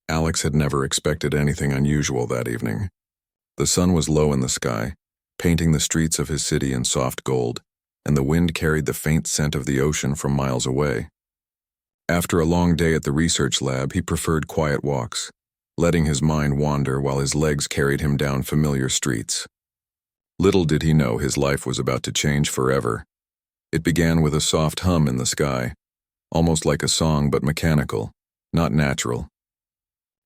Alex had never expected anything unusual that evening. The sun was low in the sky, painting the streets of his city in soft gold, and the wind carried the faint scent of the ocean from miles away. After a long day at the research lab, he preferred quiet walks, letting his mind wander while his legs carried him down familiar streets. Little did he know his life was about to change forever. It began with a soft hum in the sky, almost like a song but mechanical, not natural.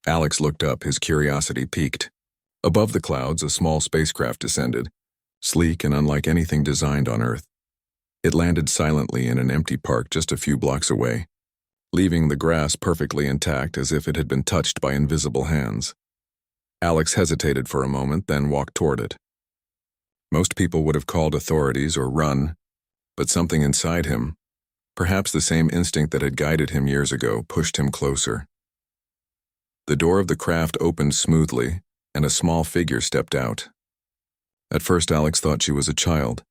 Alex looked up, his curiosity piqued. Above the clouds, a small spacecraft descended, sleek and unlike anything designed on Earth. It landed silently in an empty park just a few blocks away, leaving the grass perfectly intact as if it had been touched by invisible hands. Alex hesitated for a moment, then walked toward it. Most people would have called authorities or run, but something inside him, perhaps the same instinct that had guided him years ago, pushed him closer. The door of the craft opened smoothly, and a small figure stepped out. At first, Alex thought she was a child,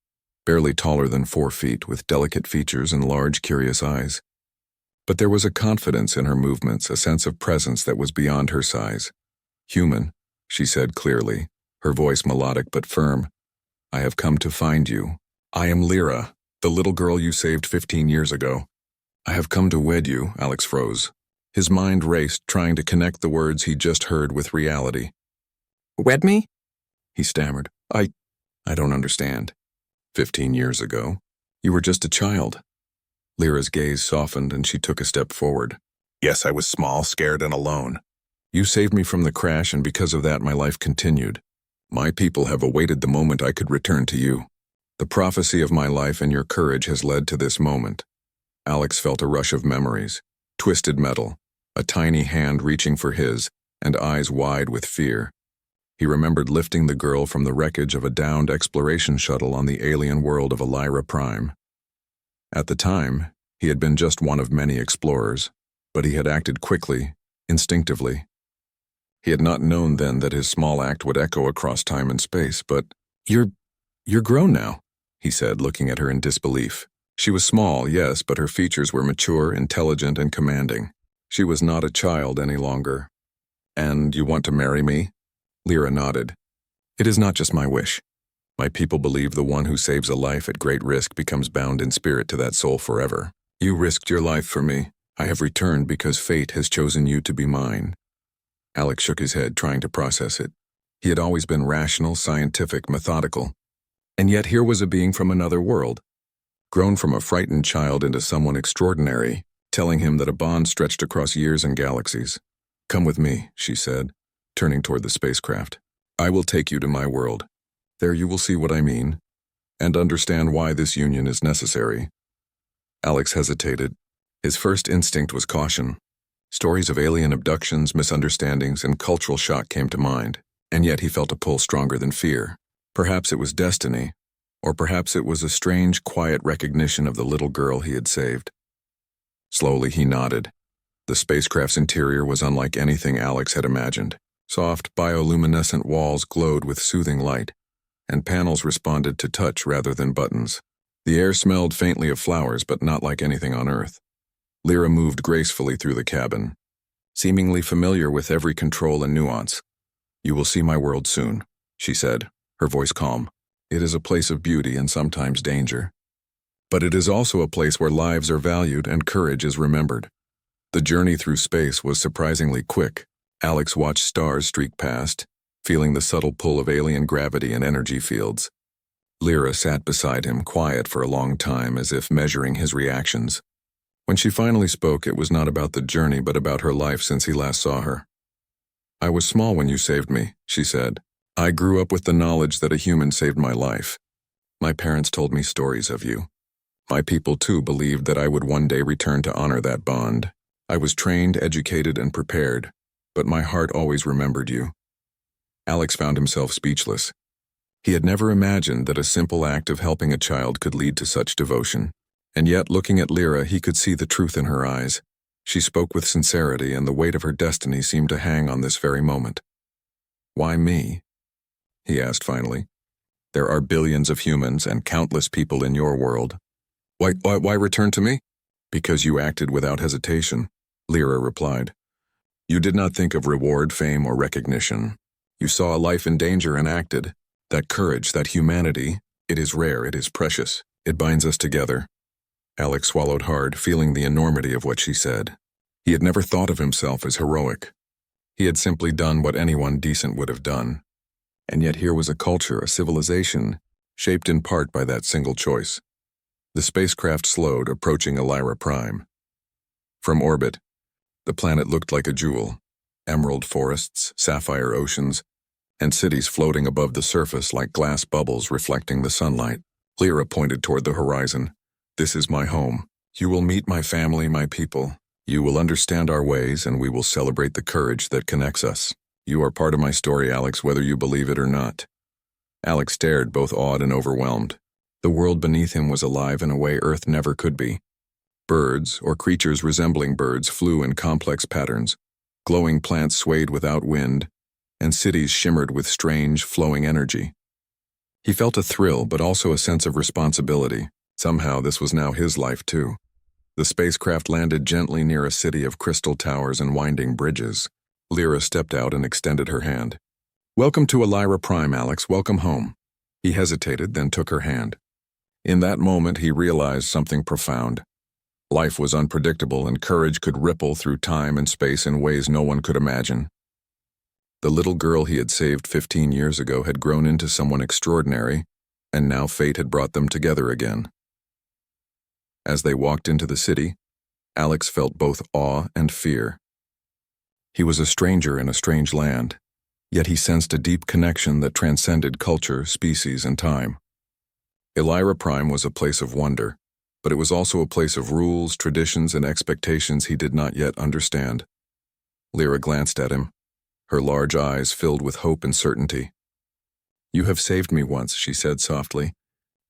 barely taller than 4 feet, with delicate features and large, curious eyes. But there was a confidence in her movements, a sense of presence that was beyond her size. "Human," she said clearly, her voice melodic but firm. "I have come to find you. I am Lyra, the little girl you saved 15 years ago. I have come to wed you." Alex froze. His mind raced, trying to connect the words he just heard with reality. "Wed me?" he stammered. I don't understand. 15 years ago, you were just a child." Lyra's gaze softened and she took a step forward. "Yes, I was small, scared, and alone. You saved me from the crash, and because of that my life continued. My people have awaited the moment I could return to you. The prophecy of my life and your courage has led to this moment." Alex felt a rush of memories. Twisted metal, a tiny hand reaching for his, and eyes wide with fear. He remembered lifting the girl from the wreckage of a downed exploration shuttle on the alien world of Lyra Prime. At the time, he had been just one of many explorers, but he had acted quickly, instinctively. He had not known then that his small act would echo across time and space, but You're grown now," he said, looking at her in disbelief. She was small, yes, but her features were mature, intelligent, and commanding. She was not a child any longer. "And you want to marry me?" Lyra nodded. "It is not just my wish. My people believe the one who saves a life at great risk becomes bound in spirit to that soul forever. You risked your life for me. I have returned because fate has chosen you to be mine." Alex shook his head, trying to process it. He had always been rational, scientific, methodical. And yet here was a being from another world, grown from a frightened child into someone extraordinary, telling him that a bond stretched across years and galaxies. "Come with me," she said, turning toward the spacecraft. "I will take you to my world. There you will see what I mean, and understand why this union is necessary." Alex hesitated. His first instinct was caution. Stories of alien abductions, misunderstandings, and cultural shock came to mind, and yet he felt a pull stronger than fear. Perhaps it was destiny, or perhaps it was a strange, quiet recognition of the little girl he had saved. Slowly he nodded. The spacecraft's interior was unlike anything Alex had imagined. Soft, bioluminescent walls glowed with soothing light, and panels responded to touch rather than buttons. The air smelled faintly of flowers, but not like anything on Earth. Lyra moved gracefully through the cabin, seemingly familiar with every control and nuance. "You will see my world soon," she said, her voice calm. "It is a place of beauty and sometimes danger. But it is also a place where lives are valued and courage is remembered." The journey through space was surprisingly quick. Alex watched stars streak past, feeling the subtle pull of alien gravity and energy fields. Lyra sat beside him, quiet for a long time, as if measuring his reactions. When she finally spoke, it was not about the journey, but about her life since he last saw her. "I was small when you saved me," she said. "I grew up with the knowledge that a human saved my life. My parents told me stories of you. My people, too, believed that I would one day return to honor that bond. I was trained, educated, and prepared, but my heart always remembered you." Alex found himself speechless. He had never imagined that a simple act of helping a child could lead to such devotion. And yet, looking at Lyra, he could see the truth in her eyes. She spoke with sincerity, and the weight of her destiny seemed to hang on this very moment. "Why me?" he asked finally. "There are billions of humans and countless people in your world. Why return to me?" "Because you acted without hesitation," Lyra replied. You did not think of reward, fame, or recognition. You saw a life in danger and acted. That courage, that humanity, it is rare, it is precious. It binds us together. Alex swallowed hard, feeling the enormity of what she said. He had never thought of himself as heroic. He had simply done what anyone decent would have done. And yet here was a culture, a civilization, shaped in part by that single choice. The spacecraft slowed, approaching Elira Prime. From orbit, the planet looked like a jewel. Emerald forests, sapphire oceans, and cities floating above the surface like glass bubbles reflecting the sunlight. Lyra pointed toward the horizon. This is my home. You will meet my family, my people. You will understand our ways, and we will celebrate the courage that connects us. You are part of my story, Alex, whether you believe it or not. Alex stared, both awed and overwhelmed. The world beneath him was alive in a way Earth never could be. Birds, or creatures resembling birds, flew in complex patterns. Glowing plants swayed without wind, and cities shimmered with strange, flowing energy. He felt a thrill, but also a sense of responsibility. Somehow this was now his life, too. The spacecraft landed gently near a city of crystal towers and winding bridges. Lyra stepped out and extended her hand. Welcome to Elira Prime, Alex. Welcome home. He hesitated, then took her hand. In that moment, he realized something profound. Life was unpredictable, and courage could ripple through time and space in ways no one could imagine. The little girl he had saved 15 years ago had grown into someone extraordinary, and now fate had brought them together again. As they walked into the city, Alex felt both awe and fear. He was a stranger in a strange land, yet he sensed a deep connection that transcended culture, species, and time. Elira Prime was a place of wonder, but it was also a place of rules, traditions, and expectations he did not yet understand. Lyra glanced at him, her large eyes filled with hope and certainty. You have saved me once, she said softly.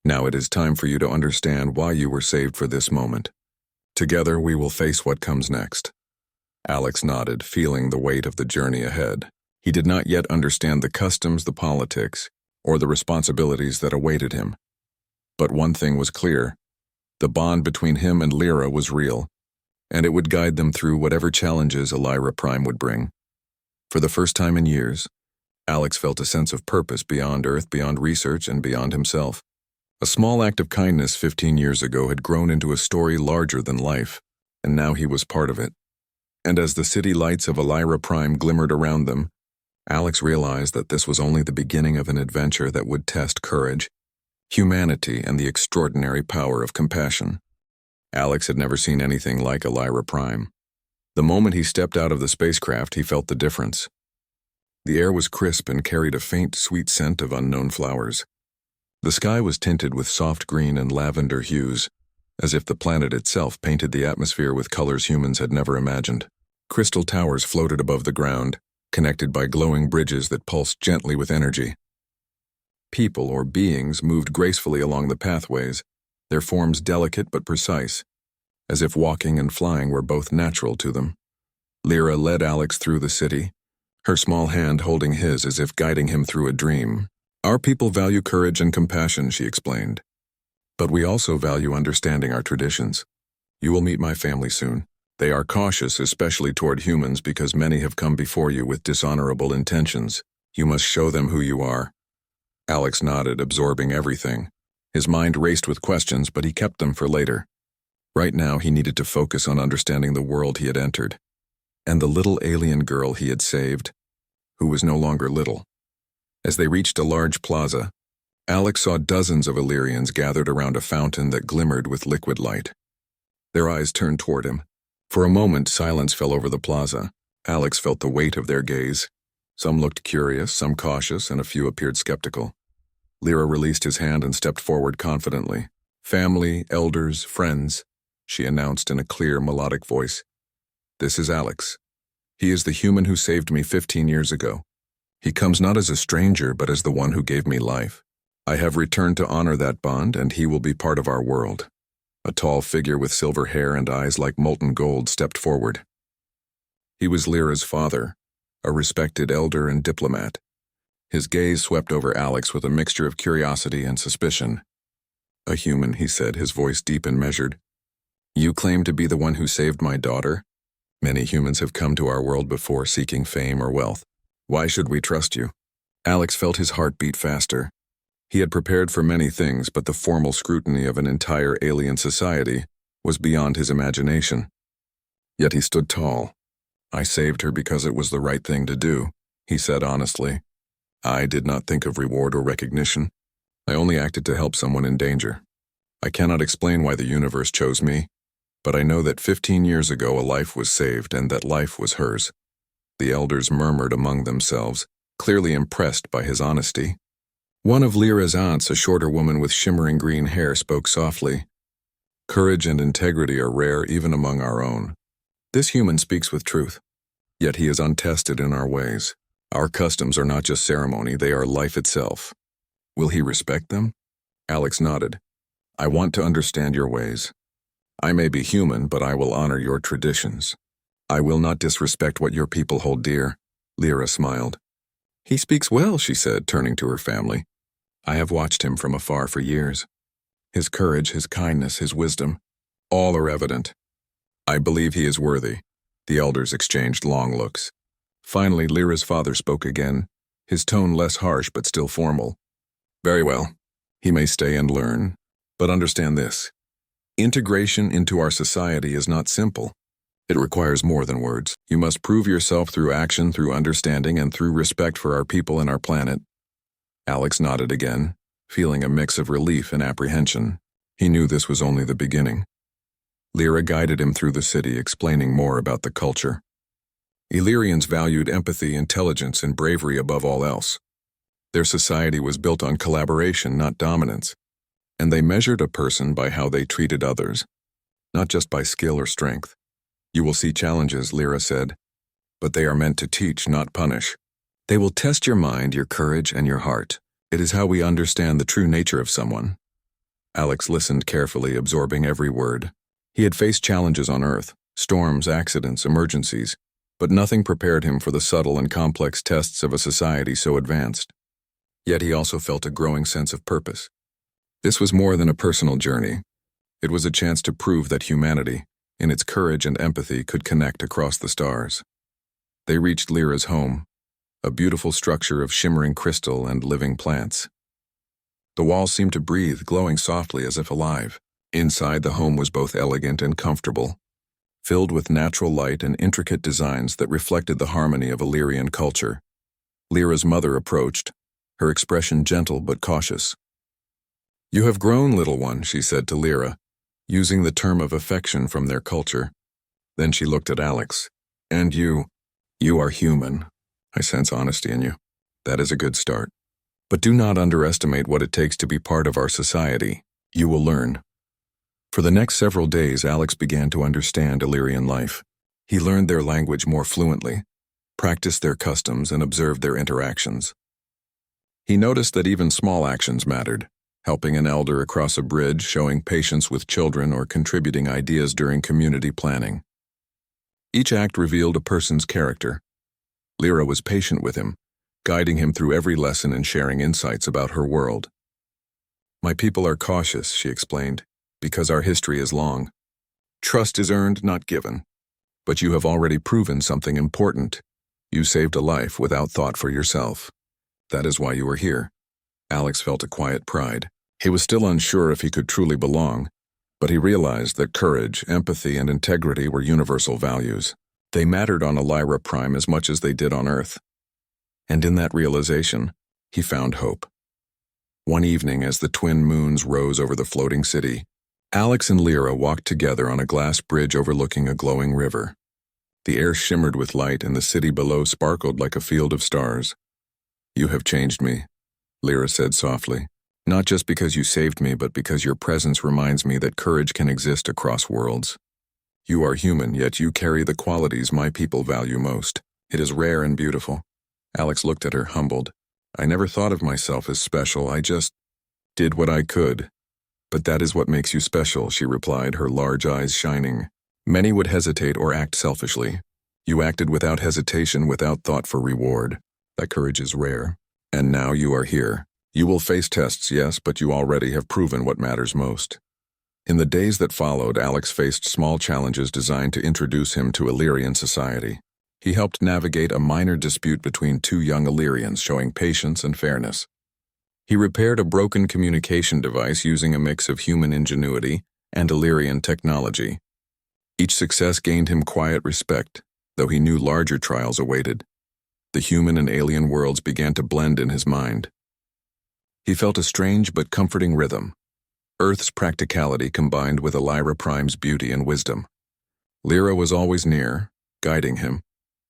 Now it is time for you to understand why you were saved for this moment. Together we will face what comes next. Alex nodded, feeling the weight of the journey ahead. He did not yet understand the customs, the politics, or the responsibilities that awaited him. But one thing was clear. The bond between him and Lyra was real, and it would guide them through whatever challenges Elira Prime would bring. For the first time in years, Alex felt a sense of purpose beyond Earth, beyond research, and beyond himself. A small act of kindness 15 years ago had grown into a story larger than life, and now he was part of it. And as the city lights of Elira Prime glimmered around them, Alex realized that this was only the beginning of an adventure that would test courage, humanity, and the extraordinary power of compassion. Alex had never seen anything like Elira Prime. The moment he stepped out of the spacecraft, he felt the difference. The air was crisp and carried a faint, sweet scent of unknown flowers. The sky was tinted with soft green and lavender hues, as if the planet itself painted the atmosphere with colors humans had never imagined. Crystal towers floated above the ground, connected by glowing bridges that pulsed gently with energy. People, or beings, moved gracefully along the pathways, their forms delicate but precise, as if walking and flying were both natural to them. Lyra led Alex through the city, her small hand holding his as if guiding him through a dream. Our people value courage and compassion, she explained. But we also value understanding our traditions. You will meet my family soon. They are cautious, especially toward humans, because many have come before you with dishonorable intentions. You must show them who you are. Alex nodded, absorbing everything. His mind raced with questions, but he kept them for later. Right now, he needed to focus on understanding the world he had entered, and the little alien girl he had saved, who was no longer little. As they reached a large plaza, Alex saw dozens of Illyrians gathered around a fountain that glimmered with liquid light. Their eyes turned toward him. For a moment, silence fell over the plaza. Alex felt the weight of their gaze. Some looked curious, some cautious, and a few appeared skeptical. Lyra released his hand and stepped forward confidently. Family, elders, friends, she announced in a clear, melodic voice. This is Alex. He is the human who saved me 15 years ago. He comes not as a stranger, but as the one who gave me life. I have returned to honor that bond, and he will be part of our world. A tall figure with silver hair and eyes like molten gold stepped forward. He was Lyra's father, a respected elder and diplomat. His gaze swept over Alex with a mixture of curiosity and suspicion. A human, he said, his voice deep and measured. You claim to be the one who saved my daughter? Many humans have come to our world before seeking fame or wealth. Why should we trust you? Alex felt his heart beat faster. He had prepared for many things, but the formal scrutiny of an entire alien society was beyond his imagination. Yet he stood tall. I saved her because it was the right thing to do, he said honestly. I did not think of reward or recognition. I only acted to help someone in danger. I cannot explain why the universe chose me, but I know that 15 years ago a life was saved and that life was hers. The elders murmured among themselves, clearly impressed by his honesty. One of Lyra's aunts, a shorter woman with shimmering green hair, spoke softly. Courage and integrity are rare even among our own. This human speaks with truth, yet he is untested in our ways. Our customs are not just ceremony, they are life itself. Will he respect them? Alex nodded. I want to understand your ways. I may be human, but I will honor your traditions. I will not disrespect what your people hold dear. Lyra smiled. He speaks well, she said, turning to her family. I have watched him from afar for years. His courage, his kindness, his wisdom, all are evident. I believe he is worthy. The elders exchanged long looks. Finally, Lyra's father spoke again, his tone less harsh but still formal. Very well. He may stay and learn, but understand this. Integration into our society is not simple. It requires more than words. You must prove yourself through action, through understanding, and through respect for our people and our planet. Alex nodded again, feeling a mix of relief and apprehension. He knew this was only the beginning. Lyra guided him through the city, explaining more about the culture. Illyrians valued empathy, intelligence, and bravery above all else. Their society was built on collaboration, not dominance, and they measured a person by how they treated others, not just by skill or strength. You will see challenges, Lyra said, but they are meant to teach, not punish. They will test your mind, your courage, and your heart. It is how we understand the true nature of someone. Alex listened carefully, absorbing every word. He had faced challenges on Earth, storms, accidents, emergencies, but nothing prepared him for the subtle and complex tests of a society so advanced. Yet he also felt a growing sense of purpose. This was more than a personal journey. It was a chance to prove that humanity, in its courage and empathy, could connect across the stars. They reached Lyra's home, a beautiful structure of shimmering crystal and living plants. The walls seemed to breathe, glowing softly as if alive. Inside, the home was both elegant and comfortable, filled with natural light and intricate designs that reflected the harmony of Illyrian culture. Lyra's mother approached, her expression gentle but cautious. You have grown, little one, she said to Lyra, using the term of affection from their culture. Then she looked at Alex. And you are human. I sense honesty in you. That is a good start. But do not underestimate what it takes to be part of our society. You will learn. For the next several days, Alex began to understand Illyrian life. He learned their language more fluently, practiced their customs, and observed their interactions. He noticed that even small actions mattered, helping an elder across a bridge, showing patience with children, or contributing ideas during community planning. Each act revealed a person's character. Lyra was patient with him, guiding him through every lesson and sharing insights about her world. My people are cautious, she explained, because our history is long. Trust is earned, not given. But you have already proven something important. You saved a life without thought for yourself. That is why you are here. Alex felt a quiet pride. He was still unsure if he could truly belong, but he realized that courage, empathy, and integrity were universal values. They mattered on Lyra Prime as much as they did on Earth. And in that realization, he found hope. One evening, as the twin moons rose over the floating city, Alex and Lyra walked together on a glass bridge overlooking a glowing river. The air shimmered with light, and the city below sparkled like a field of stars. You have changed me, Lyra said softly. Not just because you saved me, but because your presence reminds me that courage can exist across worlds. You are human, yet you carry the qualities my people value most. It is rare and beautiful. Alex looked at her, humbled. I never thought of myself as special, I just did what I could. But that is what makes you special, she replied, her large eyes shining. Many would hesitate or act selfishly. You acted without hesitation, without thought for reward. That courage is rare. And now you are here. You will face tests, yes, but you already have proven what matters most. In the days that followed, Alex faced small challenges designed to introduce him to Illyrian society. He helped navigate a minor dispute between two young Illyrians, showing patience and fairness. He repaired a broken communication device using a mix of human ingenuity and Illyrian technology. Each success gained him quiet respect, though he knew larger trials awaited. The human and alien worlds began to blend in his mind. He felt a strange but comforting rhythm. Earth's practicality combined with Lyra Prime's beauty and wisdom. Lyra was always near, guiding him,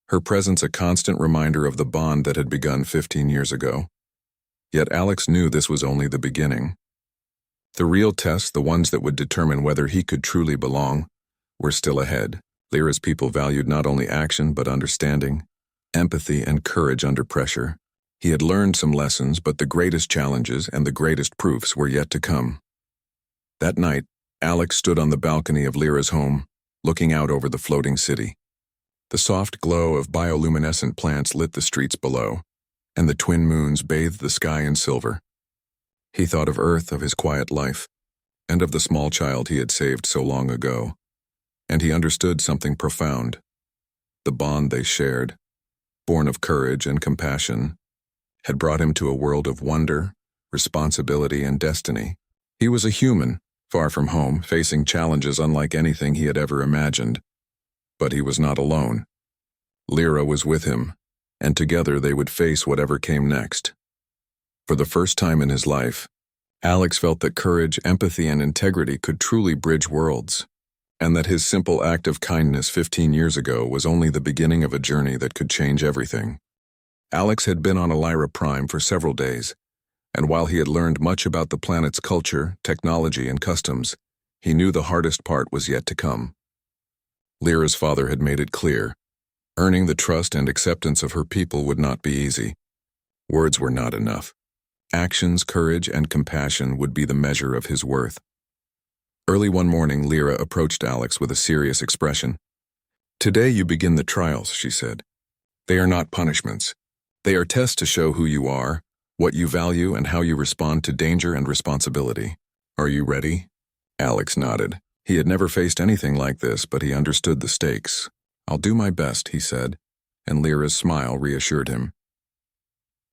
her presence a constant reminder of the bond that had begun 15 years ago. Yet Alex knew this was only the beginning. The real tests, the ones that would determine whether he could truly belong, were still ahead. Lyra's people valued not only action but understanding, empathy, and courage under pressure. He had learned some lessons, but the greatest challenges and the greatest proofs were yet to come. That night, Alex stood on the balcony of Lyra's home, looking out over the floating city. The soft glow of bioluminescent plants lit the streets below, and the twin moons bathed the sky in silver. He thought of Earth, of his quiet life, and of the small child he had saved so long ago. And he understood something profound. The bond they shared, born of courage and compassion, had brought him to a world of wonder, responsibility, and destiny. He was a human, far from home, facing challenges unlike anything he had ever imagined. But he was not alone. Lyra was with him, and together they would face whatever came next. For the first time in his life, Alex felt that courage, empathy, and integrity could truly bridge worlds, and that his simple act of kindness 15 years ago was only the beginning of a journey that could change everything. Alex had been on Lyra Prime for several days, and while he had learned much about the planet's culture, technology, and customs, he knew the hardest part was yet to come. Lyra's father had made it clear, earning the trust and acceptance of her people would not be easy. Words were not enough. Actions, courage, and compassion would be the measure of his worth. Early one morning, Lyra approached Alex with a serious expression. "Today you begin the trials," she said. "They are not punishments. They are tests to show who you are, what you value, and how you respond to danger and responsibility. Are you ready?" Alex nodded. He had never faced anything like this, but he understood the stakes. "I'll do my best," he said, and Lyra's smile reassured him.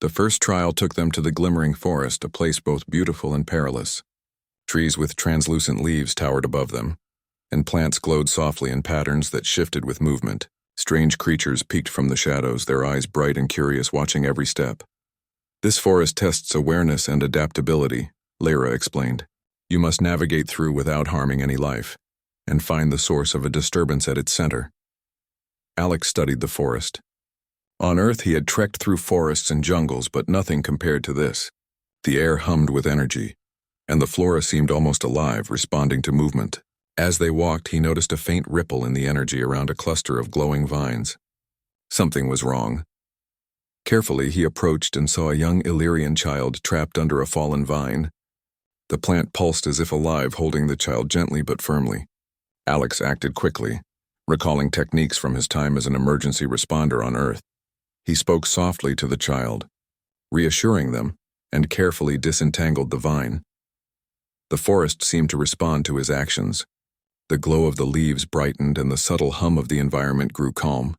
The first trial took them to the glimmering forest, a place both beautiful and perilous. Trees with translucent leaves towered above them, and plants glowed softly in patterns that shifted with movement. Strange creatures peeked from the shadows, their eyes bright and curious, watching every step. "This forest tests awareness and adaptability," Lyra explained. "You must navigate through without harming any life, and find the source of a disturbance at its center." Alex studied the forest. On Earth he had trekked through forests and jungles, but nothing compared to this. The air hummed with energy, and the flora seemed almost alive, responding to movement. As they walked, he noticed a faint ripple in the energy around a cluster of glowing vines. Something was wrong. Carefully, he approached and saw a young Illyrian child trapped under a fallen vine. The plant pulsed as if alive, holding the child gently but firmly. Alex acted quickly, recalling techniques from his time as an emergency responder on Earth. He spoke softly to the child, reassuring them, and carefully disentangled the vine. The forest seemed to respond to his actions. The glow of the leaves brightened and the subtle hum of the environment grew calm.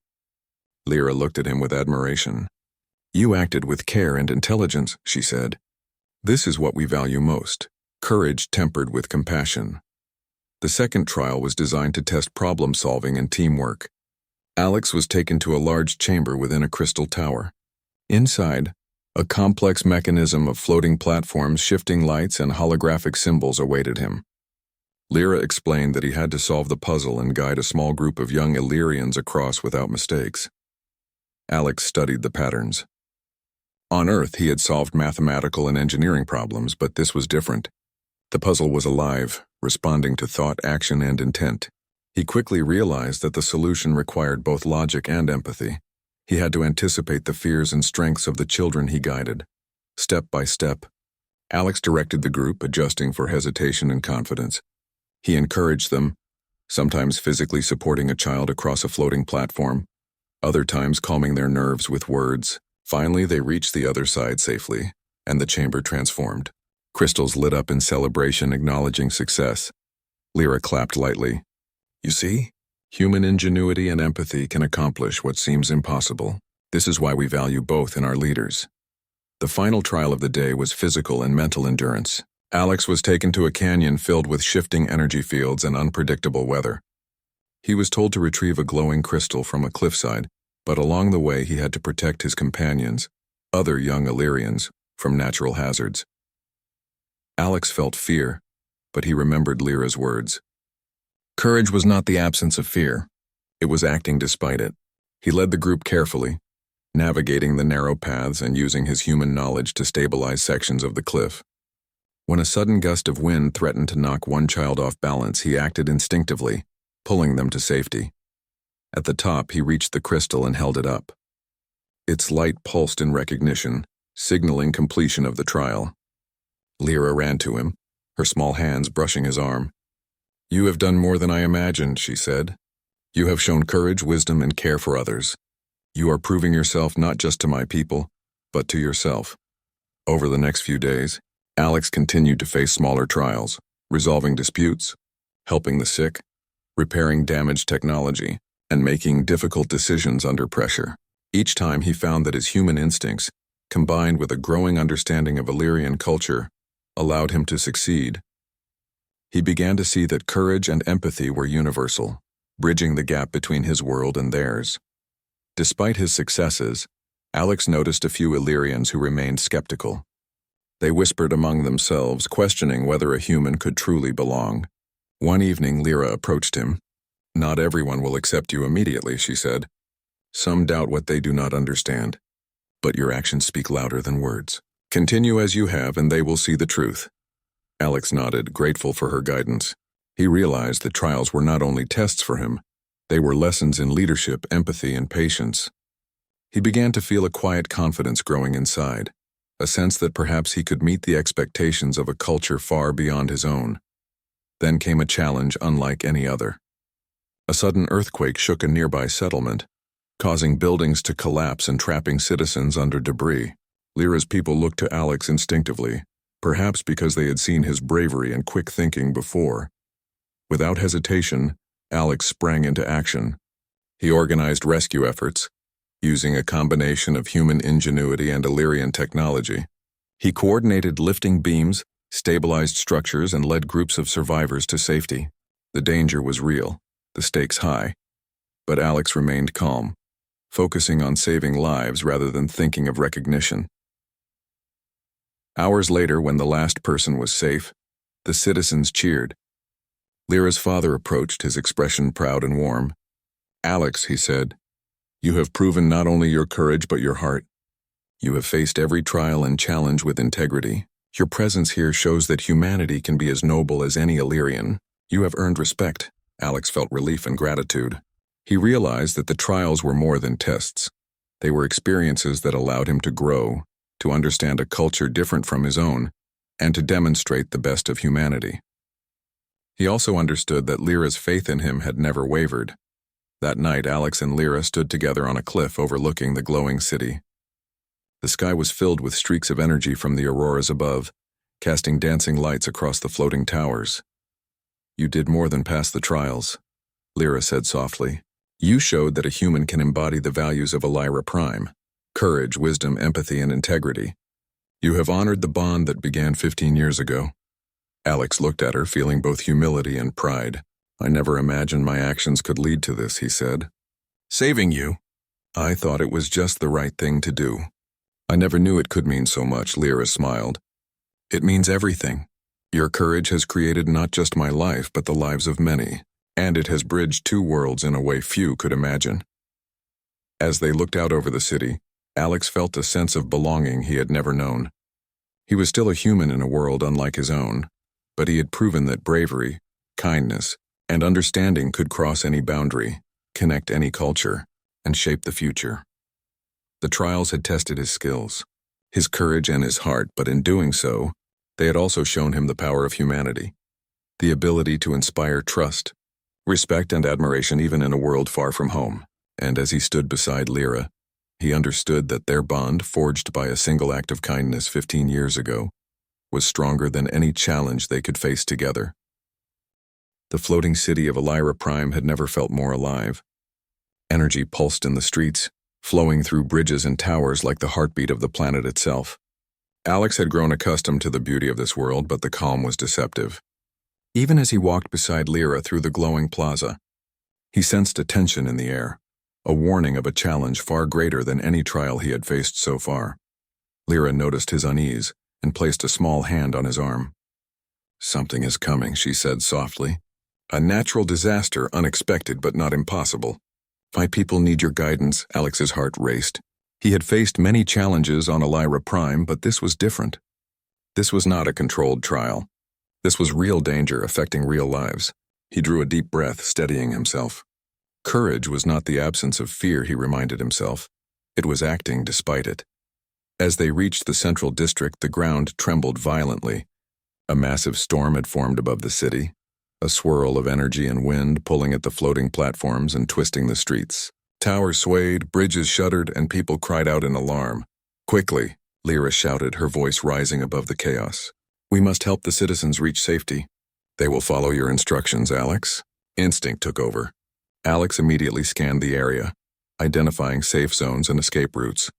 Lyra looked at him with admiration. "You acted with care and intelligence," she said. "This is what we value most, courage tempered with compassion." The second trial was designed to test problem-solving and teamwork. Alex was taken to a large chamber within a crystal tower. Inside, a complex mechanism of floating platforms, shifting lights, and holographic symbols awaited him. Lyra explained that he had to solve the puzzle and guide a small group of young Illyrians across without mistakes. Alex studied the patterns. On Earth, he had solved mathematical and engineering problems, but this was different. The puzzle was alive, responding to thought, action, and intent. He quickly realized that the solution required both logic and empathy. He had to anticipate the fears and strengths of the children he guided. Step by step, Alex directed the group, adjusting for hesitation and confidence. He encouraged them, sometimes physically supporting a child across a floating platform, other times calming their nerves with words. Finally, they reached the other side safely, and the chamber transformed. Crystals lit up in celebration, acknowledging success. Lyra clapped lightly. You see? Human ingenuity and empathy can accomplish what seems impossible. This is why we value both in our leaders. The final trial of the day was physical and mental endurance. Alex was taken to a canyon filled with shifting energy fields and unpredictable weather. He was told to retrieve a glowing crystal from a cliffside, but along the way he had to protect his companions, other young Illyrians, from natural hazards. Alex felt fear, but he remembered Lyra's words. Courage was not the absence of fear. It was acting despite it. He led the group carefully, navigating the narrow paths and using his human knowledge to stabilize sections of the cliff. When a sudden gust of wind threatened to knock one child off balance, he acted instinctively, pulling them to safety. At the top, he reached the crystal and held it up. Its light pulsed in recognition, signaling completion of the trial. Lyra ran to him, her small hands brushing his arm. You have done more than I imagined, she said. You have shown courage, wisdom, and care for others. You are proving yourself not just to my people, but to yourself. Over the next few days, Alex continued to face smaller trials, resolving disputes, helping the sick, repairing damaged technology, and making difficult decisions under pressure. Each time he found that his human instincts, combined with a growing understanding of Illyrian culture, allowed him to succeed. He began to see that courage and empathy were universal, bridging the gap between his world and theirs. Despite his successes, Alex noticed a few Illyrians who remained skeptical. They whispered among themselves, questioning whether a human could truly belong. One evening, Lyra approached him. Not everyone will accept you immediately, she said. Some doubt what they do not understand. But your actions speak louder than words. Continue as you have, and they will see the truth. Alex nodded, grateful for her guidance. He realized that trials were not only tests for him, they were lessons in leadership, empathy, and patience. He began to feel a quiet confidence growing inside, a sense that perhaps he could meet the expectations of a culture far beyond his own. Then came a challenge unlike any other. A sudden earthquake shook a nearby settlement, causing buildings to collapse and trapping citizens under debris. Lyra's people looked to Alex instinctively, perhaps because they had seen his bravery and quick thinking before. Without hesitation, Alex sprang into action. He organized rescue efforts, using a combination of human ingenuity and Illyrian technology. He coordinated lifting beams, stabilized structures, and led groups of survivors to safety. The danger was real, the stakes high. But Alex remained calm, focusing on saving lives rather than thinking of recognition. Hours later, when the last person was safe, the citizens cheered. Lyra's father approached, his expression proud and warm. Alex, he said, you have proven not only your courage but your heart. You have faced every trial and challenge with integrity. Your presence here shows that humanity can be as noble as any Illyrian. You have earned respect. Alex felt relief and gratitude. He realized that the trials were more than tests. They were experiences that allowed him to grow, to understand a culture different from his own, and to demonstrate the best of humanity. He also understood that Lyra's faith in him had never wavered. That night, Alex and Lyra stood together on a cliff overlooking the glowing city. The sky was filled with streaks of energy from the auroras above, casting dancing lights across the floating towers. You did more than pass the trials, Lyra said softly. You showed that a human can embody the values of a Lyra Prime: courage, wisdom, empathy, and integrity. You have honored the bond that began 15 years ago. Alex looked at her, feeling both humility and pride. I never imagined my actions could lead to this, he said. Saving you? I thought it was just the right thing to do. I never knew it could mean so much, Lyra smiled. It means everything. Your courage has created not just my life, but the lives of many, and it has bridged two worlds in a way few could imagine. As they looked out over the city, Alex felt a sense of belonging he had never known. He was still a human in a world unlike his own, but he had proven that bravery, kindness, and understanding could cross any boundary, connect any culture, and shape the future. The trials had tested his skills, his courage and his heart, but in doing so, they had also shown him the power of humanity, the ability to inspire trust, respect, and admiration even in a world far from home. And as he stood beside Lyra, he understood that their bond, forged by a single act of kindness 15 years ago, was stronger than any challenge they could face together. The floating city of Elira Prime had never felt more alive. Energy pulsed in the streets, flowing through bridges and towers like the heartbeat of the planet itself. Alex had grown accustomed to the beauty of this world, but the calm was deceptive. Even as he walked beside Lyra through the glowing plaza, he sensed a tension in the air, a warning of a challenge far greater than any trial he had faced so far. Lyra noticed his unease and placed a small hand on his arm. "Something is coming," she said softly. "A natural disaster, unexpected but not impossible. My people need your guidance." Alex's heart raced. He had faced many challenges on Elira Prime, but this was different. This was not a controlled trial. This was real danger affecting real lives. He drew a deep breath, steadying himself. Courage was not the absence of fear, he reminded himself. It was acting despite it. As they reached the central district, the ground trembled violently. A massive storm had formed above the city, a swirl of energy and wind pulling at the floating platforms and twisting the streets. Towers swayed, bridges shuddered, and people cried out in alarm. "Quickly," Lyra shouted, her voice rising above the chaos. "We must help the citizens reach safety." "They will follow your instructions, Alex." Instinct took over. Alex immediately scanned the area, identifying safe zones and escape routes.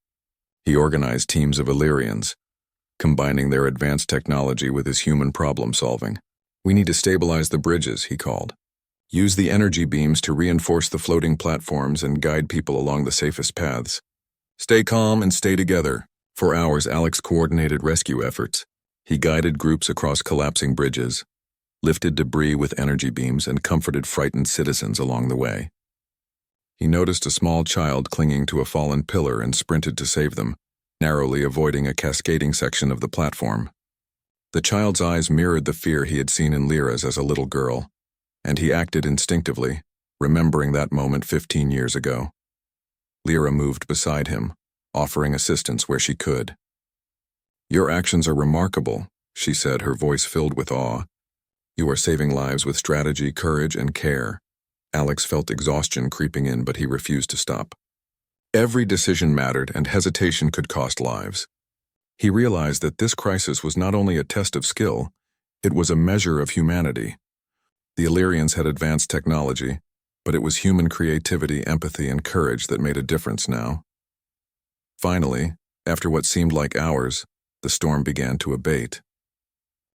He organized teams of Illyrians, combining their advanced technology with his human problem-solving. "We need to stabilize the bridges," he called. "Use the energy beams to reinforce the floating platforms and guide people along the safest paths. Stay calm and stay together." For hours, Alex coordinated rescue efforts. He guided groups across collapsing bridges, lifted debris with energy beams, and comforted frightened citizens along the way. He noticed a small child clinging to a fallen pillar and sprinted to save them, narrowly avoiding a cascading section of the platform. The child's eyes mirrored the fear he had seen in Lyra's as a little girl, and he acted instinctively, remembering that moment 15 years ago. Lyra moved beside him, offering assistance where she could. "Your actions are remarkable," she said, her voice filled with awe. "You are saving lives with strategy, courage, and care." Alex felt exhaustion creeping in, but he refused to stop. Every decision mattered, and hesitation could cost lives. He realized that this crisis was not only a test of skill, it was a measure of humanity. The Illyrians had advanced technology, but it was human creativity, empathy, and courage that made a difference now. Finally, after what seemed like hours, the storm began to abate.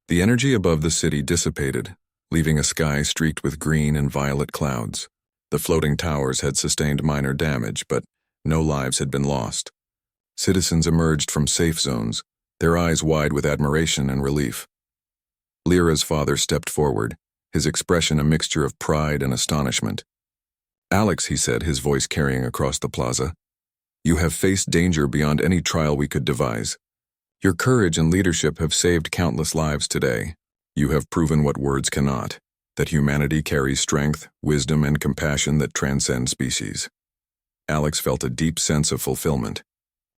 The energy above the city dissipated, leaving a sky streaked with green and violet clouds. The floating towers had sustained minor damage, but no lives had been lost. Citizens emerged from safe zones, their eyes wide with admiration and relief. Lyra's father stepped forward, his expression a mixture of pride and astonishment. "Alex," he said, his voice carrying across the plaza, "you have faced danger beyond any trial we could devise. Your courage and leadership have saved countless lives today. You have proven what words cannot, that humanity carries strength, wisdom, and compassion that transcend species." Alex felt a deep sense of fulfillment.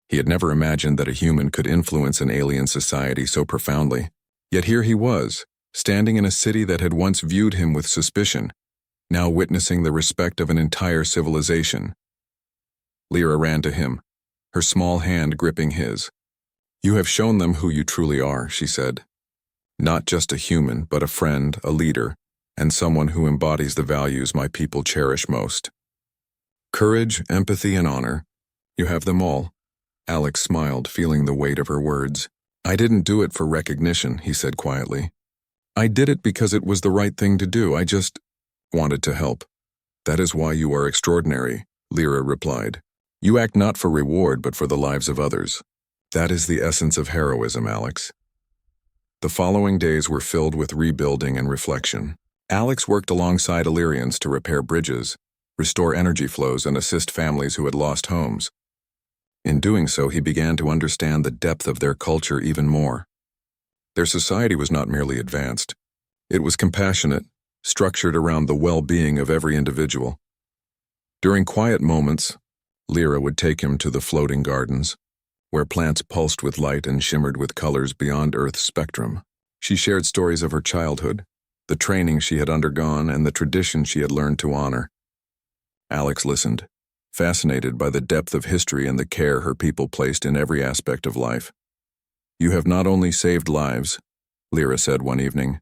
He had never imagined that a human could influence an alien society so profoundly. Yet here he was, standing in a city that had once viewed him with suspicion, now witnessing the respect of an entire civilization. Lyra ran to him, her small hand gripping his. "You have shown them who you truly are," she said. "Not just a human, but a friend, a leader, and someone who embodies the values my people cherish most. Courage, empathy, and honor. You have them all." Alex smiled, feeling the weight of her words. "I didn't do it for recognition," he said quietly. "I did it because it was the right thing to do. I just wanted to help." "That is why you are extraordinary," Lyra replied. "You act not for reward, but for the lives of others. That is the essence of heroism, Alex." The following days were filled with rebuilding and reflection. Alex worked alongside Illyrians to repair bridges, restore energy flows, and assist families who had lost homes. In doing so, he began to understand the depth of their culture even more. Their society was not merely advanced. It was compassionate, structured around the well-being of every individual. During quiet moments, Lyra would take him to the floating gardens, where plants pulsed with light and shimmered with colors beyond Earth's spectrum. She shared stories of her childhood, the training she had undergone, and the tradition she had learned to honor. Alex listened, fascinated by the depth of history and the care her people placed in every aspect of life. "You have not only saved lives," Lyra said one evening,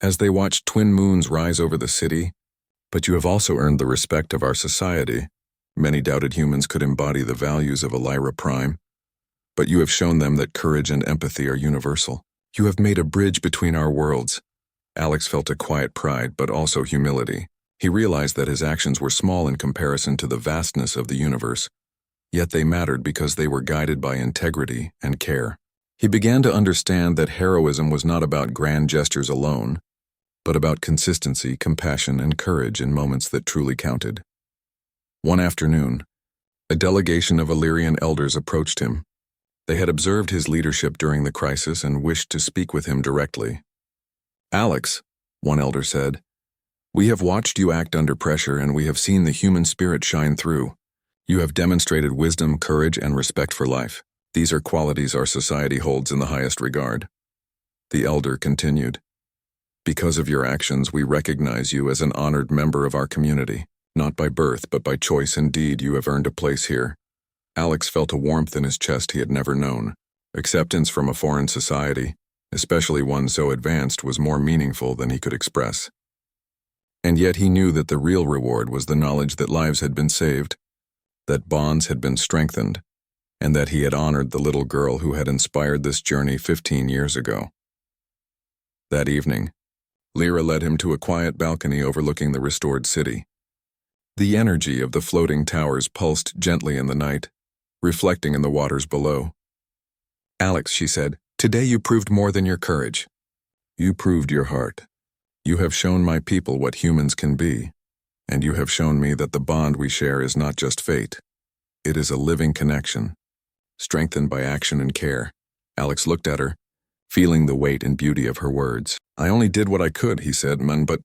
as they watched twin moons rise over the city. But you have also earned the respect of our society. Many doubted humans could embody the values of Elira Prime, but you have shown them that courage and empathy are universal. You have made a bridge between our worlds. Alex felt a quiet pride, but also humility. He realized that his actions were small in comparison to the vastness of the universe, yet they mattered because they were guided by integrity and care. He began to understand that heroism was not about grand gestures alone, but about consistency, compassion, and courage in moments that truly counted. One afternoon, a delegation of Illyrian elders approached him. They had observed his leadership during the crisis and wished to speak with him directly. "Alex," one elder said, "we have watched you act under pressure and we have seen the human spirit shine through. You have demonstrated wisdom, courage, and respect for life. These are qualities our society holds in the highest regard." The elder continued, "Because of your actions, we recognize you as an honored member of our community. Not by birth, but by choice and deed, you have earned a place here." Alex felt a warmth in his chest he had never known. Acceptance from a foreign society, especially one so advanced, was more meaningful than he could express. And yet he knew that the real reward was the knowledge that lives had been saved, that bonds had been strengthened, and that he had honored the little girl who had inspired this journey 15 years ago. That evening, Lyra led him to a quiet balcony overlooking the restored city. The energy of the floating towers pulsed gently in the night, reflecting in the waters below. "Alex," she said, "today you proved more than your courage. You proved your heart. You have shown my people what humans can be, and you have shown me that the bond we share is not just fate. It is a living connection, strengthened by action and care." Alex looked at her, feeling the weight and beauty of her words. "I only did what I could," he said, "but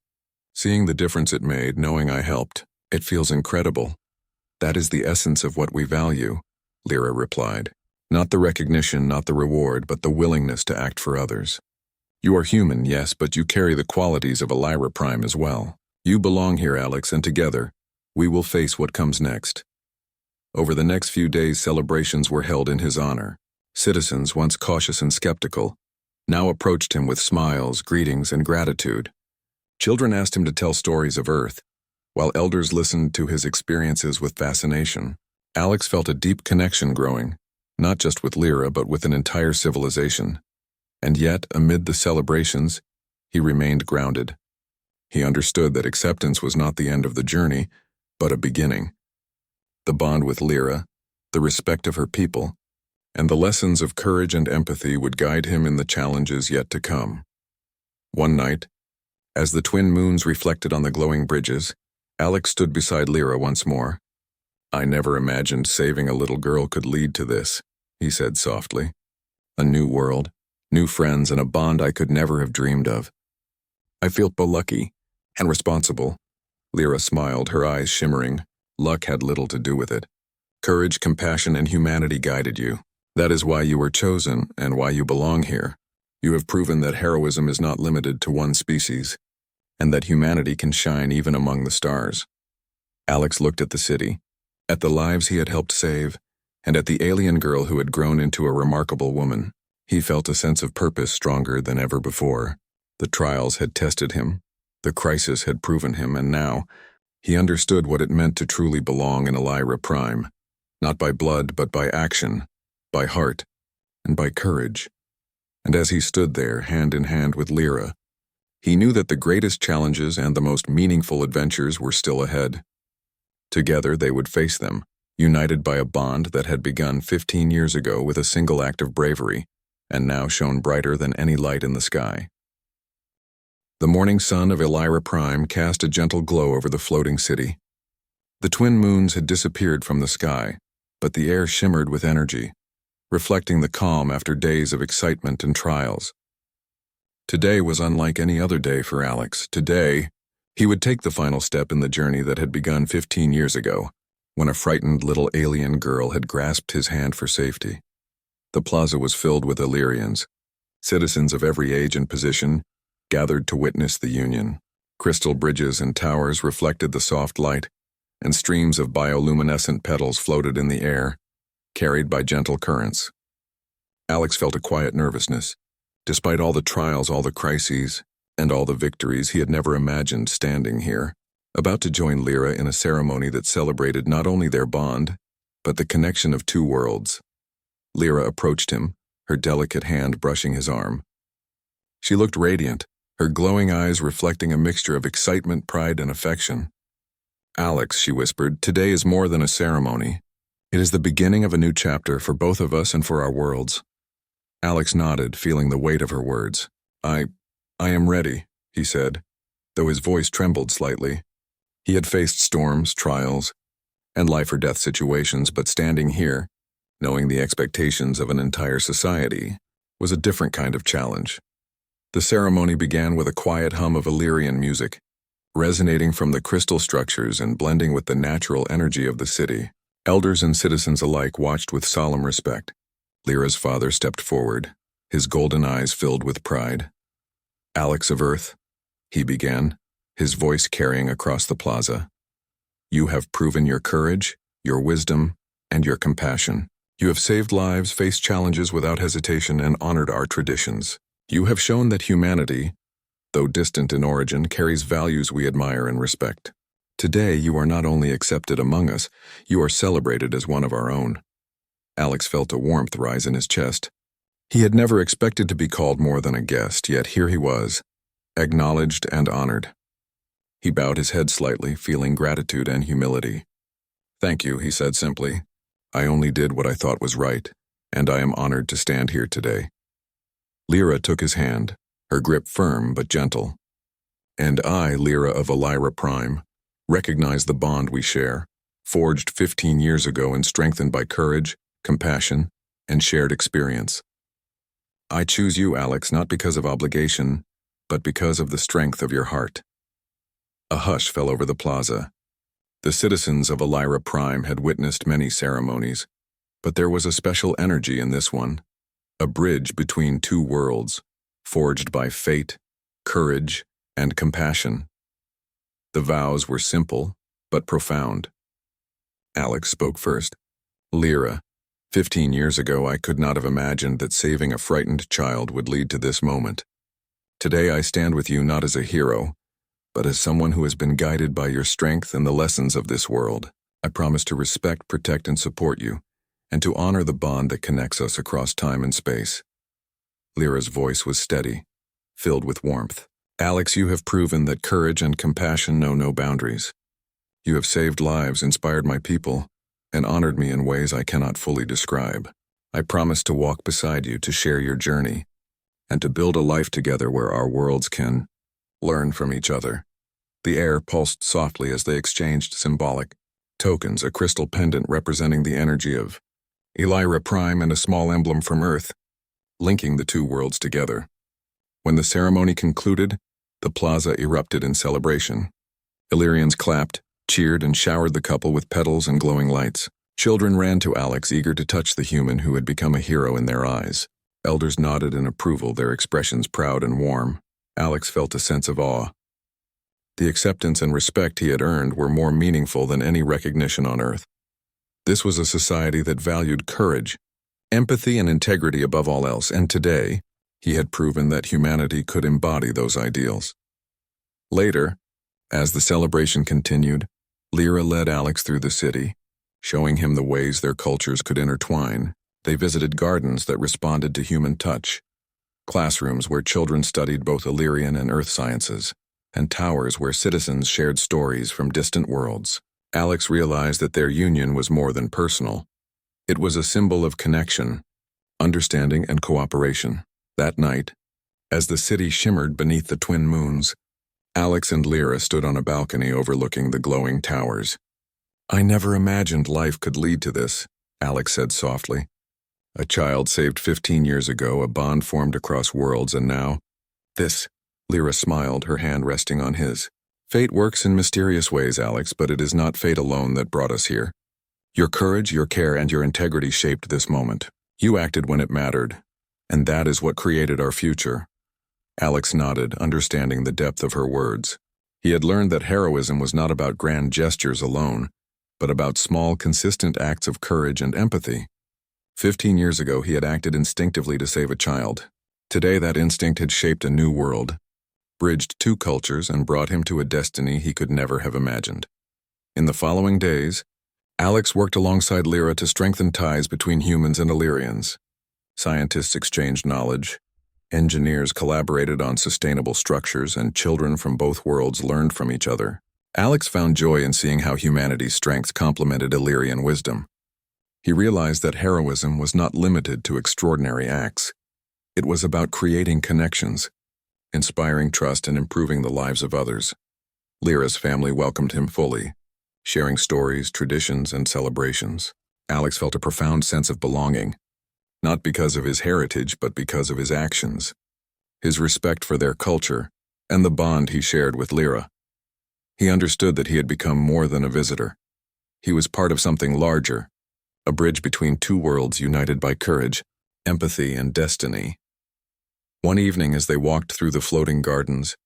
seeing the difference it made, knowing I helped, it feels incredible." "That is the essence of what we value," Lyra replied. "Not the recognition, not the reward, but the willingness to act for others. You are human, yes, but you carry the qualities of Elira Prime as well. You belong here, Alex, and together, we will face what comes next." Over the next few days, celebrations were held in his honor. Citizens, once cautious and skeptical, now approached him with smiles, greetings, and gratitude. Children asked him to tell stories of Earth, while elders listened to his experiences with fascination. Alex felt a deep connection growing, not just with Lyra, but with an entire civilization. And yet, amid the celebrations, he remained grounded. He understood that acceptance was not the end of the journey, but a beginning. The bond with Lyra, the respect of her people, and the lessons of courage and empathy would guide him in the challenges yet to come. One night, as the twin moons reflected on the glowing bridges, Alex stood beside Lyra once more. "I never imagined saving a little girl could lead to this," he said softly. "A new world, new friends, and a bond I could never have dreamed of. I feel so lucky and responsible." Lyra smiled, her eyes shimmering. "Luck had little to do with it. Courage, compassion, and humanity guided you. That is why you were chosen and why you belong here. You have proven that heroism is not limited to one species, and that humanity can shine even among the stars." Alex looked at the city, at the lives he had helped save, and at the alien girl who had grown into a remarkable woman. He felt a sense of purpose stronger than ever before. The trials had tested him, the crisis had proven him, and now he understood what it meant to truly belong in Elira Prime, not by blood, but by action, by heart, and by courage. And as he stood there, hand in hand with Lyra, he knew that the greatest challenges and the most meaningful adventures were still ahead. Together they would face them, united by a bond that had begun 15 years ago with a single act of bravery, and now shone brighter than any light in the sky. The morning sun of Elira Prime cast a gentle glow over the floating city. The twin moons had disappeared from the sky, but the air shimmered with energy, reflecting the calm after days of excitement and trials. Today was unlike any other day for Alex. Today, he would take the final step in the journey that had begun 15 years ago, when a frightened little alien girl had grasped his hand for safety. The plaza was filled with Illyrians, citizens of every age and position, gathered to witness the union. Crystal bridges and towers reflected the soft light, and streams of bioluminescent petals floated in the air, carried by gentle currents. Alex felt a quiet nervousness. Despite all the trials, all the crises, and all the victories he had never imagined standing here, about to join Lyra in a ceremony that celebrated not only their bond, but the connection of two worlds. Lyra approached him, her delicate hand brushing his arm. She looked radiant, her glowing eyes reflecting a mixture of excitement, pride, and affection. "Alex," she whispered, "today is more than a ceremony. It is the beginning of a new chapter for both of us and for our worlds." Alex nodded, feeling the weight of her words. I am ready," he said, though his voice trembled slightly. He had faced storms, trials, and life-or-death situations, but standing here, knowing the expectations of an entire society, was a different kind of challenge. The ceremony began with a quiet hum of Illyrian music, resonating from the crystal structures and blending with the natural energy of the city. Elders and citizens alike watched with solemn respect. Lyra's father stepped forward, his golden eyes filled with pride. "Alex of Earth," he began, his voice carrying across the plaza. "You have proven your courage, your wisdom, and your compassion. You have saved lives, faced challenges without hesitation, and honored our traditions. You have shown that humanity, though distant in origin, carries values we admire and respect. Today, you are not only accepted among us, you are celebrated as one of our own." Alex felt a warmth rise in his chest. He had never expected to be called more than a guest, yet here he was, acknowledged and honored. He bowed his head slightly, feeling gratitude and humility. "Thank you," he said simply. "I only did what I thought was right, and I am honored to stand here today." Lyra took his hand, her grip firm but gentle. "And I, Lyra of Illyra Prime, recognize the bond we share, forged 15 years ago and strengthened by courage, compassion, and shared experience. I choose you, Alex, not because of obligation, but because of the strength of your heart." A hush fell over the plaza. The citizens of Illyra Prime had witnessed many ceremonies, but there was a special energy in this one, a bridge between two worlds, forged by fate, courage, and compassion. The vows were simple, but profound. Alex spoke first. "Lyra, 15 years ago I could not have imagined that saving a frightened child would lead to this moment. Today I stand with you not as a hero, but as someone who has been guided by your strength and the lessons of this world. I promise to respect, protect, and support you, and to honor the bond that connects us across time and space." Lyra's voice was steady, filled with warmth. "Alex, you have proven that courage and compassion know no boundaries. You have saved lives, inspired my people, and honored me in ways I cannot fully describe. I promise to walk beside you, to share your journey, and to build a life together where our worlds can learn from each other." The air pulsed softly as they exchanged symbolic tokens, a crystal pendant representing the energy of Illyra Prime and a small emblem from Earth, linking the two worlds together. When the ceremony concluded, the plaza erupted in celebration. Illyrians clapped, cheered, and showered the couple with petals and glowing lights. Children ran to Alex, eager to touch the human who had become a hero in their eyes. Elders nodded in approval, their expressions proud and warm. Alex felt a sense of awe. The acceptance and respect he had earned were more meaningful than any recognition on Earth. This was a society that valued courage, empathy, and integrity above all else, and today, he had proven that humanity could embody those ideals. Later, as the celebration continued, Lyra led Alex through the city, showing him the ways their cultures could intertwine. They visited gardens that responded to human touch, classrooms where children studied both Illyrian and Earth sciences, and towers where citizens shared stories from distant worlds. Alex realized that their union was more than personal. It was a symbol of connection, understanding, and cooperation. That night, as the city shimmered beneath the twin moons, Alex and Lyra stood on a balcony overlooking the glowing towers. "I never imagined life could lead to this," Alex said softly. "A child saved 15 years ago, a bond formed across worlds, and now, this." Lyra smiled, her hand resting on his. "Fate works in mysterious ways, Alex, but it is not fate alone that brought us here. Your courage, your care, and your integrity shaped this moment. You acted when it mattered, and that is what created our future." Alex nodded, understanding the depth of her words. He had learned that heroism was not about grand gestures alone, but about small, consistent acts of courage and empathy. 15 years ago, he had acted instinctively to save a child. Today, that instinct had shaped a new world, bridged two cultures, and brought him to a destiny he could never have imagined. In the following days, Alex worked alongside Lyra to strengthen ties between humans and Illyrians. Scientists exchanged knowledge, engineers collaborated on sustainable structures, and children from both worlds learned from each other. Alex found joy in seeing how humanity's strength complemented Illyrian wisdom. He realized that heroism was not limited to extraordinary acts. It was about creating connections, inspiring trust, and improving the lives of others. Lyra's family welcomed him fully, sharing stories, traditions, and celebrations. Alex felt a profound sense of belonging, not because of his heritage, but because of his actions, his respect for their culture, and the bond he shared with Lyra. He understood that he had become more than a visitor. He was part of something larger, a bridge between two worlds united by courage, empathy, and destiny. One evening, as they walked through the floating gardens,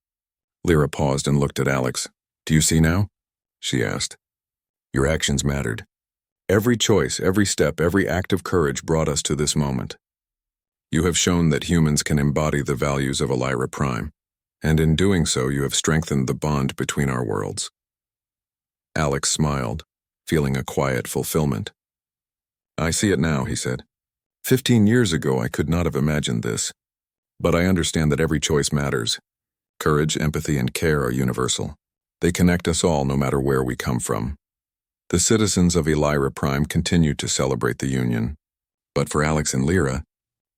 Lyra paused and looked at Alex. "Do you see now?" she asked. "Your actions mattered. Every choice, every step, every act of courage brought us to this moment. You have shown that humans can embody the values of Illyra Prime, and in doing so you have strengthened the bond between our worlds." Alex smiled, feeling a quiet fulfillment. "I see it now," he said. 15 years ago I could not have imagined this, but I understand that every choice matters. Courage, empathy, and care are universal. They connect us all no matter where we come from." The citizens of Illyra Prime continued to celebrate the union, but for Alex and Lyra,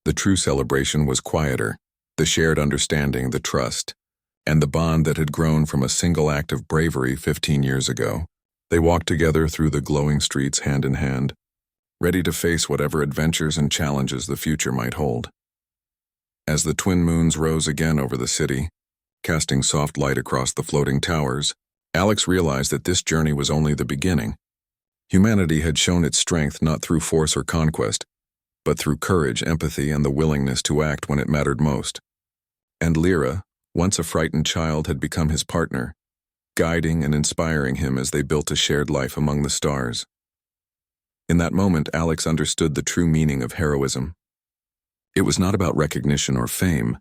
the true celebration was quieter, the shared understanding, the trust, and the bond that had grown from a single act of bravery 15 years ago. They walked together through the glowing streets hand in hand, ready to face whatever adventures and challenges the future might hold. As the twin moons rose again over the city, casting soft light across the floating towers, Alex realized that this journey was only the beginning. Humanity had shown its strength not through force or conquest, but through courage, empathy, and the willingness to act when it mattered most. And Lyra, once a frightened child, had become his partner, guiding and inspiring him as they built a shared life among the stars. In that moment, Alex understood the true meaning of heroism. It was not about recognition or fame,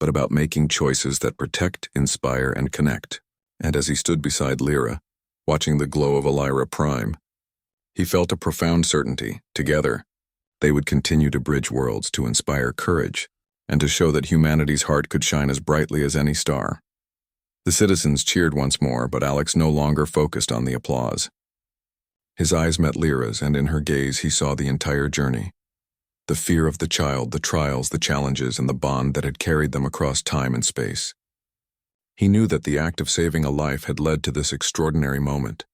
but about making choices that protect, inspire, and connect. And as he stood beside Lyra, watching the glow of Illyra Prime, he felt a profound certainty. Together, they would continue to bridge worlds, to inspire courage, and to show that humanity's heart could shine as brightly as any star. The citizens cheered once more, but Alex no longer focused on the applause. His eyes met Lyra's, and in her gaze he saw the entire journey. The fear of the child, the trials, the challenges, and the bond that had carried them across time and space. He knew that the act of saving a life had led to this extraordinary moment,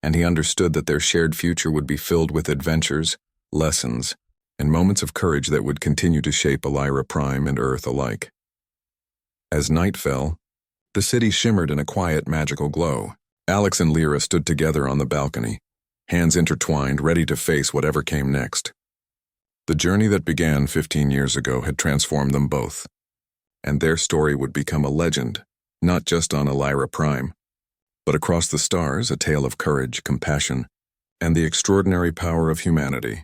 and he understood that their shared future would be filled with adventures, lessons, and moments of courage that would continue to shape Illyra Prime and Earth alike. As night fell, the city shimmered in a quiet, magical glow. Alex and Lyra stood together on the balcony, hands intertwined, ready to face whatever came next. The journey that began 15 years ago had transformed them both, and their story would become a legend, not just on Illyra Prime, but across the stars, a tale of courage, compassion, and the extraordinary power of humanity.